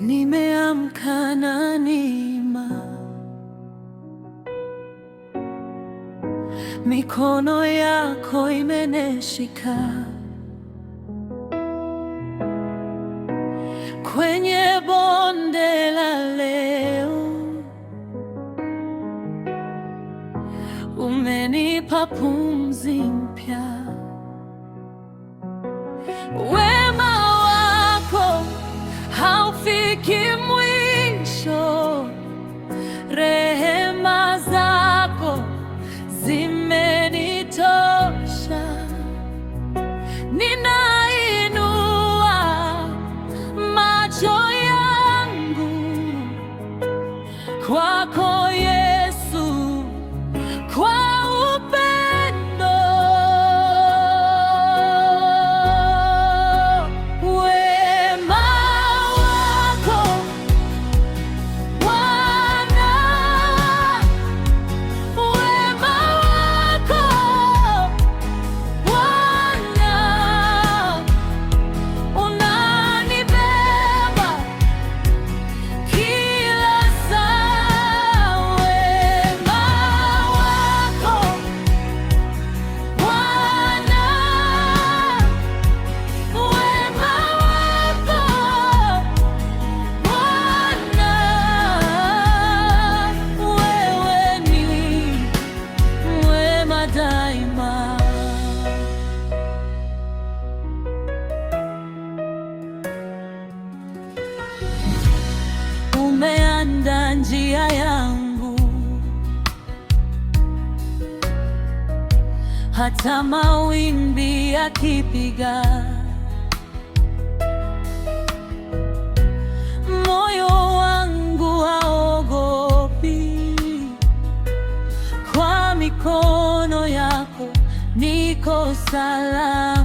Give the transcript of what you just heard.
Nimeamka na neema, mikono yako imenishika. Kwenye bonde la leo, umenipa pumzi mpya. Wema wako haufiki mwisho, rehema zako zimenitosha. Ninainua macho yangu kwako Yesu, kwa upendo. Wema wako Bwana, wema wako Bwana, unanibeba kila saa. Wema wako Bwana, wema wako Bwana, wewe ni mwema daima. Umeandaa njia yangu, hata mawimbi yakipiga, moyo wangu haogopi. Kwa mikono yako niko salama.